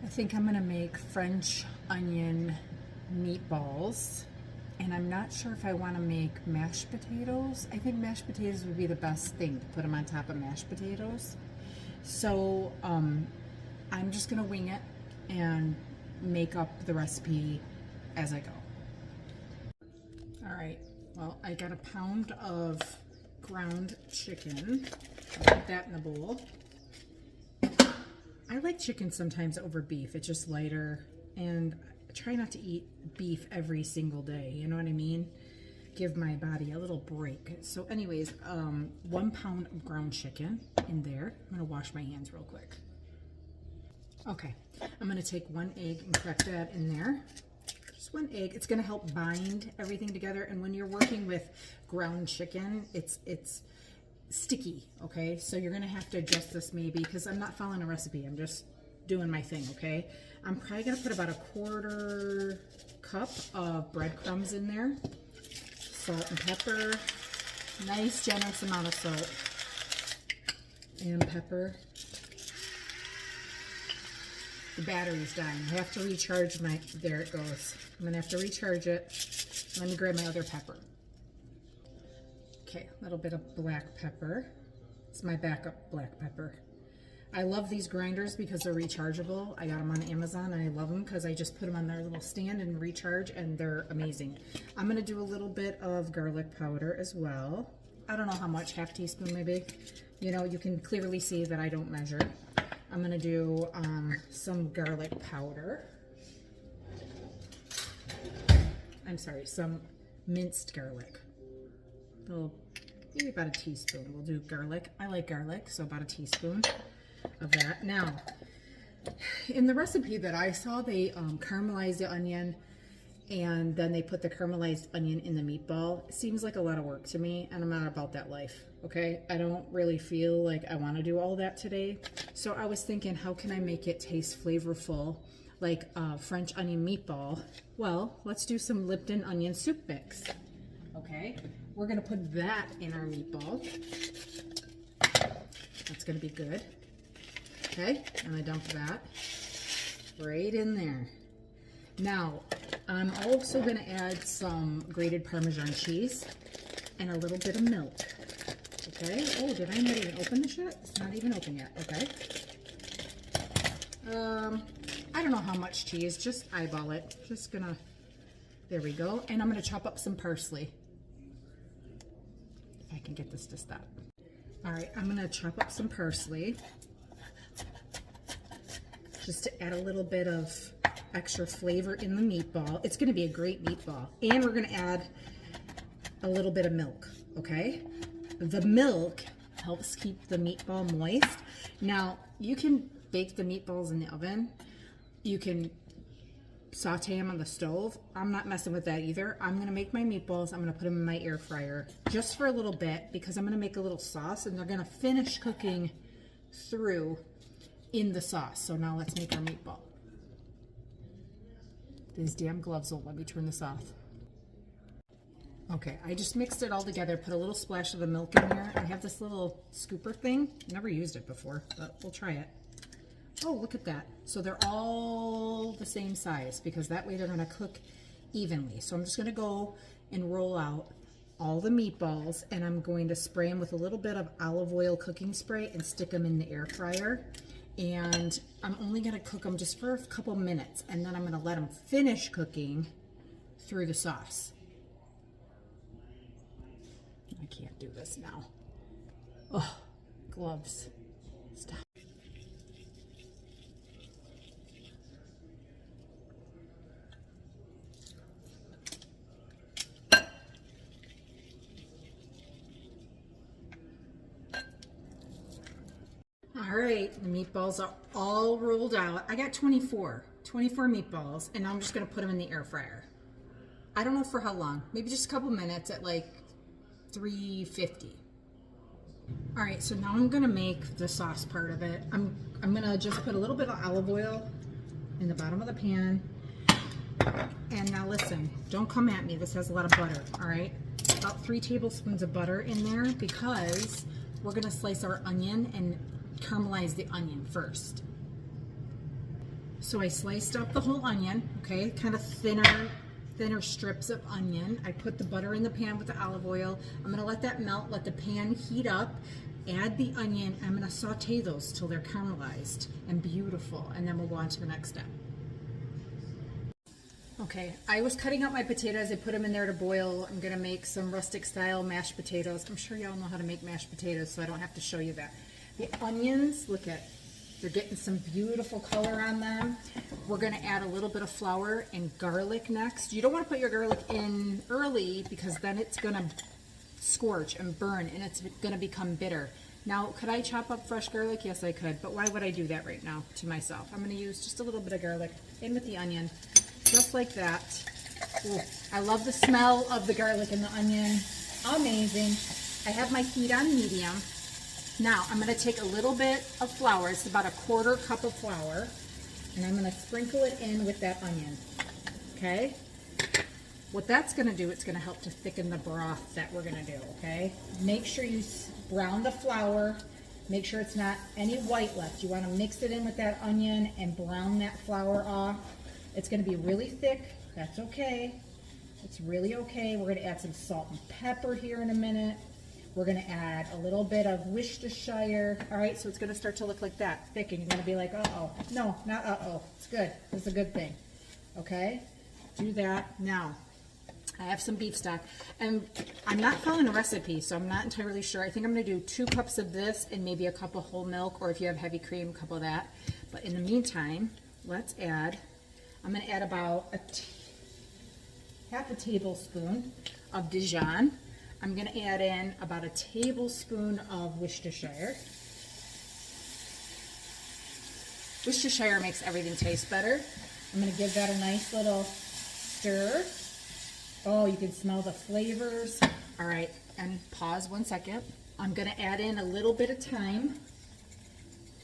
I think I'm gonna make French onion meatballs, and I'm not sure if I want to make mashed potatoes. I think mashed potatoes would be the best thing to put them on top of mashed potatoes. So I'm just gonna wing it and make up the recipe as I go. All right, well, I got a pound of ground chicken. I'll put that in the bowl. I like chicken sometimes over beef. It's just lighter, and I try not to eat beef every single day, you know what I mean? Give my body a little break. So anyways, 1 pound of ground chicken in there. I'm gonna wash my hands real quick. Okay, I'm gonna take 1 egg and crack that in there. Just 1 egg. It's gonna help bind everything together, and when you're working with ground chicken, it's sticky, okay? So you're gonna have to adjust this maybe, because I'm not following a recipe, I'm just doing my thing, okay? I'm probably gonna put about a 1/4 cup of breadcrumbs in there. Salt and pepper, nice generous amount of salt and pepper. The battery's dying. I have to recharge my, there it goes. I'm gonna have to recharge it. Let me grab my other pepper. Okay, a little bit of black pepper. It's my backup black pepper. I love these grinders because they're rechargeable. I got them on Amazon. I love them because I just put them on their little stand and recharge, and they're amazing. I'm gonna do a little bit of garlic powder as well. I don't know how much, half teaspoon maybe. You know, you can clearly see that I don't measure. I'm gonna do some garlic powder. I'm sorry, some minced garlic. Maybe about a teaspoon. We'll do garlic. I like garlic, so about a teaspoon of that. Now, in the recipe that I saw, they caramelized the onion, and then they put the caramelized onion in the meatball. It seems like a lot of work to me, and I'm not about that life, okay? I don't really feel like I want to do all that today. So I was thinking, how can I make it taste flavorful, like a French onion meatball? Well, let's do some Lipton onion soup mix, okay? We're gonna put that in our meatball. That's gonna be good. Okay, and I dump that right in there. Now, I'm also gonna add some grated Parmesan cheese and a little bit of milk. Okay, oh, did I not even open this yet? It's not even open yet, okay. I don't know how much cheese, just eyeball it. Just gonna, there we go. And I'm gonna chop up some parsley. I can get this to stop. All right, I'm gonna chop up some parsley just to add a little bit of extra flavor in the meatball. It's gonna be a great meatball. And we're gonna add a little bit of milk, okay? The milk helps keep the meatball moist. Now, you can bake the meatballs in the oven. You can saute them on the stove. I'm not messing with that either. I'm gonna make my meatballs. I'm gonna put them in my air fryer just for a little bit, because I'm gonna make a little sauce, and they're gonna finish cooking through in the sauce. So now let's make our meatball. These damn gloves won't let me turn this off. Okay, I just mixed it all together, put a little splash of the milk in here. I have this little scooper thing. Never used it before, but we'll try it. Oh, look at that. So they're all the same size, because that way they're gonna cook evenly. So I'm just gonna go and roll out all the meatballs, and I'm going to spray them with a little bit of olive oil cooking spray and stick them in the air fryer. And I'm only gonna cook them just for a couple minutes, and then I'm gonna let them finish cooking through the sauce. I can't do this now. Oh, gloves. Stop. All right, the meatballs are all rolled out. I got 24 meatballs, and I'm just gonna put them in the air fryer. I don't know for how long, maybe just a couple minutes at like 350. All right, so now I'm gonna make the sauce part of it. I'm gonna just put a little bit of olive oil in the bottom of the pan. And now listen, don't come at me, this has a lot of butter, all right? About 3 tablespoons of butter in there, because we're gonna slice our onion and caramelize the onion first. So I sliced up the whole onion, okay, kind of thinner strips of onion. I put the butter in the pan with the olive oil. I'm gonna let that melt, let the pan heat up, add the onion. I'm gonna saute those till they're caramelized and beautiful, and then we'll go on to the next step. Okay, I was cutting up my potatoes. I put them in there to boil. I'm gonna make some rustic style mashed potatoes. I'm sure y'all know how to make mashed potatoes, so I don't have to show you that. The onions, look at, they're getting some beautiful color on them. We're gonna add a little bit of flour and garlic next. You don't wanna put your garlic in early because then it's gonna scorch and burn and it's gonna become bitter. Now, could I chop up fresh garlic? Yes, I could, but why would I do that right now to myself? I'm gonna use just a little bit of garlic in with the onion. Just like that. Ooh, I love the smell of the garlic and the onion. Amazing. I have my heat on medium. Now I'm going to take a little bit of flour. It's about a 1/4 cup of flour. And I'm going to sprinkle it in with that onion. Okay? What that's going to do, it's going to help to thicken the broth that we're going to do. Okay? Make sure you brown the flour. Make sure it's not any white left. You want to mix it in with that onion and brown that flour off. It's going to be really thick. That's okay. It's really okay. We're going to add some salt and pepper here in a minute. We're going to add a little bit of Worcestershire. All right, so it's going to start to look like that, thick, and you're going to be like, uh-oh. No, not uh-oh. It's good. It's a good thing. Okay? Do that. Now, I have some beef stock, and I'm not following a recipe, so I'm not entirely sure. I think I'm going to do 2 cups of this and maybe a cup of whole milk, or if you have heavy cream, a cup of that. But in the meantime, let's add... I'm going to add about half a tablespoon of Dijon. I'm going to add in about a tablespoon of Worcestershire. Worcestershire makes everything taste better. I'm going to give that a nice little stir. Oh, you can smell the flavors. All right, and pause 1 second. I'm going to add in a little bit of thyme.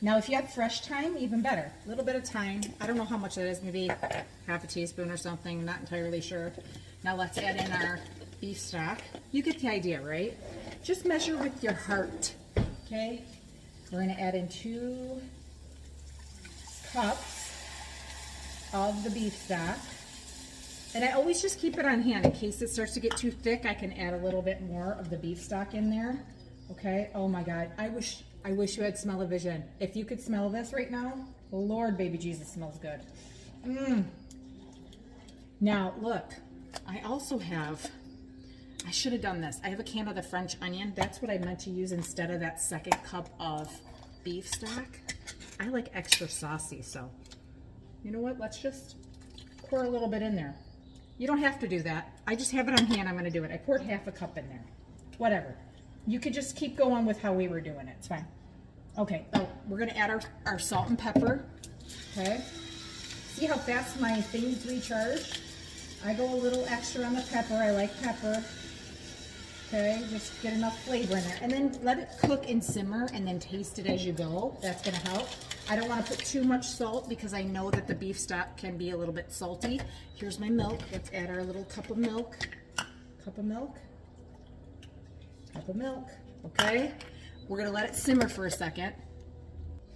Now, if you have fresh thyme, even better. A little bit of thyme. I don't know how much that is, maybe half a teaspoon or something. I'm not entirely sure. Now let's add in our beef stock. You get the idea, right? Just measure with your heart, okay? We're going to add in 2 cups of the beef stock. And I always just keep it on hand. In case it starts to get too thick, I can add a little bit more of the beef stock in there. Okay? Oh my God. I wish you had smell-o-vision. If you could smell this right now, Lord, baby Jesus, smells good. Now, look, I also have, I should have done this. I have a can of the French onion. That's what I meant to use instead of that 2nd cup of beef stock. I like extra saucy, so you know what? Let's just pour a little bit in there. You don't have to do that. I just have it on hand. I'm going to do it. I poured half a cup in there. Whatever. You could just keep going with how we were doing it. It's fine. Okay, oh, we're going to add our salt and pepper. Okay. See how fast my things recharge? I go a little extra on the pepper. I like pepper. Okay, just get enough flavor in there. And then let it cook and simmer and then taste it as you go. That's going to help. I don't want to put too much salt because I know that the beef stock can be a little bit salty. Here's my milk. Let's add our little cup of milk. Cup of milk. Cup of milk. Okay. We're going to let it simmer for a second.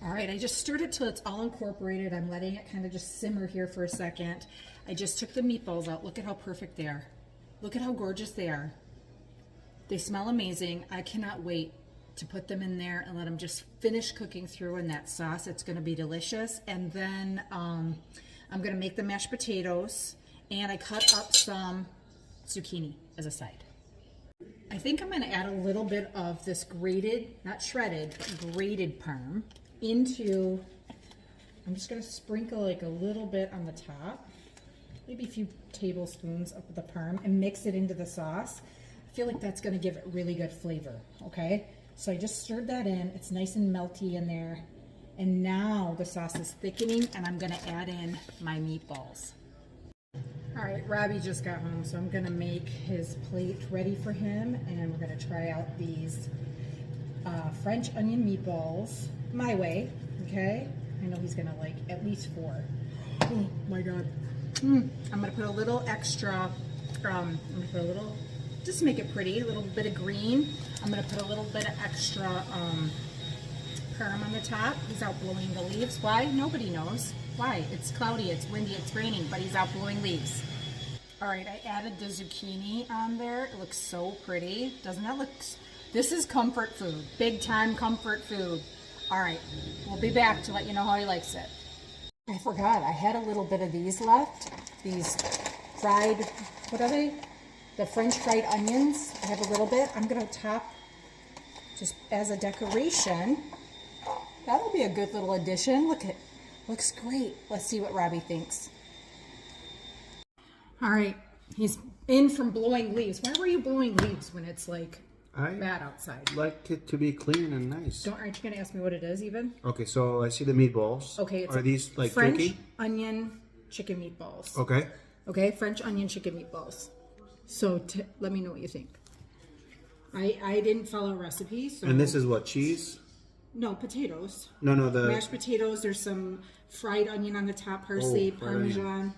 All right, I just stirred it till it's all incorporated. I'm letting it kind of just simmer here for a second. I just took the meatballs out. Look at how perfect they are. Look at how gorgeous they are. They smell amazing. I cannot wait to put them in there and let them just finish cooking through in that sauce. It's going to be delicious. And then I'm going to make the mashed potatoes, and I cut up some zucchini as a side. I think I'm going to add a little bit of this grated, not shredded, grated parm into, I'm just going to sprinkle like a little bit on the top, maybe a few tablespoons of the parm, and mix it into the sauce. I feel like that's going to give it really good flavor, okay? So I just stirred that in. It's nice and melty in there. And now the sauce is thickening, and I'm going to add in my meatballs. All right, Robbie just got home, so I'm going to make his plate ready for him, and we're going to try out these French onion meatballs my way, okay? I know he's going to like at least 4. Oh my God. I'm going to put a little extra, I'm going to put a little, just to make it pretty, a little bit of green. I'm going to put a little bit of extra parm on the top. He's out blowing the leaves. Why? Nobody knows. Why? It's cloudy, it's windy, it's raining, but he's out blowing leaves. All right, I added the zucchini on there. It looks so pretty. Doesn't that look... This is comfort food. Big time comfort food. All right, we'll be back to let you know how he likes it. I forgot, I had a little bit of these left. These fried, what are they? The French fried onions. I have a little bit. I'm gonna top just as a decoration. That'll be a good little addition. Look at, looks great. Let's see what Robbie thinks. All right, he's in from blowing leaves. Why were you blowing leaves when it's like bad outside? I like it to be clean and nice. Aren't you gonna ask me what it is even? Okay, so I see the meatballs. Okay, it's are these like French turkey? Onion Chicken Meatballs. Okay. Okay, French Onion Chicken Meatballs. So let me know what you think. I didn't follow a recipe, so. And this is what, cheese? No, potatoes. No, the Mashed potatoes. There's some fried onion on the top, parsley, parmesan. Onion.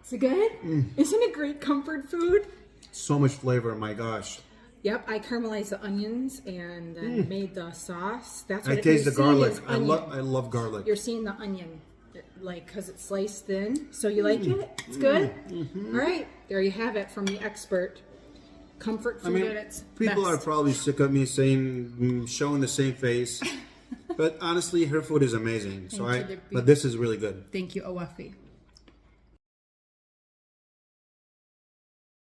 Is it good? Isn't it great comfort food? So much flavor, my gosh. Yep, I caramelized the onions and then made the sauce. That's what I taste the you're seeing garlic. is I onion. love garlic. You're seeing the onion, like, because it's sliced thin. So you like it? It's good? All right, there you have it from the expert. Comfort food at its people best. are probably sick of me showing the same face. But honestly, her food is amazing. But this is really good. Thank you, OFE.